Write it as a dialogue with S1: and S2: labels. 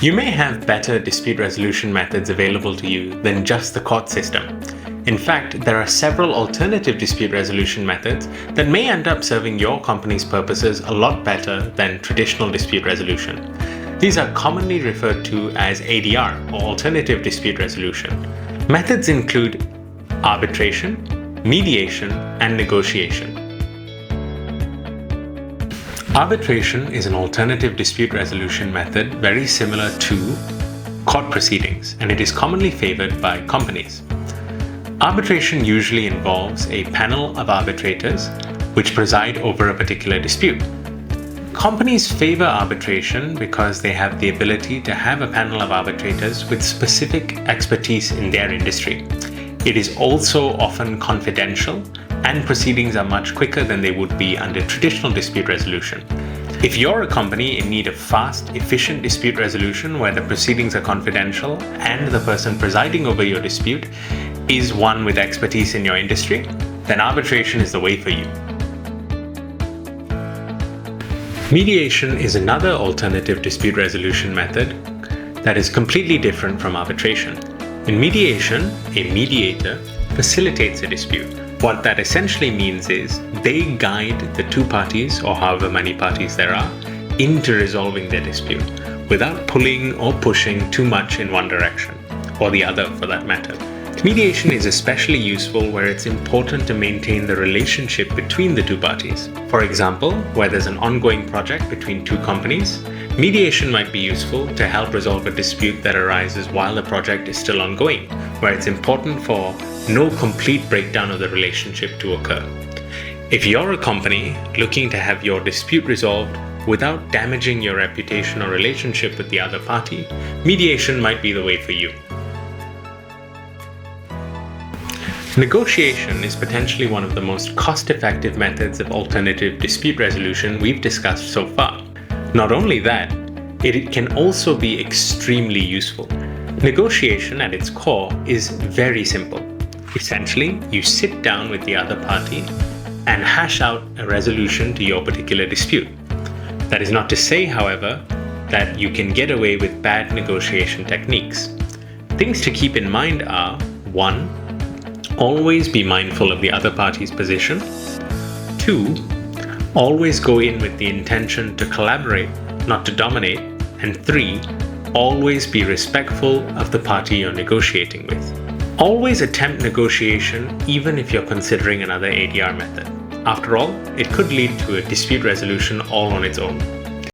S1: You may have better dispute resolution methods available to you than just the court system. In fact, there are several alternative dispute resolution methods that may end up serving your company's purposes a lot better than traditional dispute resolution. These are commonly referred to as ADR, or alternative dispute resolution. Methods include arbitration, mediation, and negotiation. Arbitration is an alternative dispute resolution method very similar to court proceedings, and it is commonly favored by companies. Arbitration usually involves a panel of arbitrators which preside over a particular dispute. Companies favor arbitration because they have the ability to have a panel of arbitrators with specific expertise in their industry. It is also often confidential, and proceedings are much quicker than they would be under traditional dispute resolution. If you're a company in need of fast, efficient dispute resolution where the proceedings are confidential and the person presiding over your dispute is one with expertise in your industry, then arbitration is the way for you. Mediation is another alternative dispute resolution method that is completely different from arbitration. In mediation, a mediator facilitates a dispute. What that essentially means is they guide the two parties, or however many parties there are, into resolving their dispute without pulling or pushing too much in one direction, or the other for that matter. Mediation is especially useful where it's important to maintain the relationship between the two parties. For example, where there's an ongoing project between two companies, mediation might be useful to help resolve a dispute that arises while the project is still ongoing, where it's important for no complete breakdown of the relationship to occur. If you're a company looking to have your dispute resolved without damaging your reputation or relationship with the other party, mediation might be the way for you. Negotiation is potentially one of the most cost-effective methods of alternative dispute resolution we've discussed so far. Not only that, it can also be extremely useful. Negotiation at its core is very simple. Essentially, you sit down with the other party and hash out a resolution to your particular dispute. That is not to say, however, that you can get away with bad negotiation techniques. Things to keep in mind are: 1. Always be mindful of the other party's position. 2. Always go in with the intention to collaborate, not to dominate. And 3. Always be respectful of the party you're negotiating with. Always attempt negotiation even if you're considering another ADR method. After all, it could lead to a dispute resolution all on its own.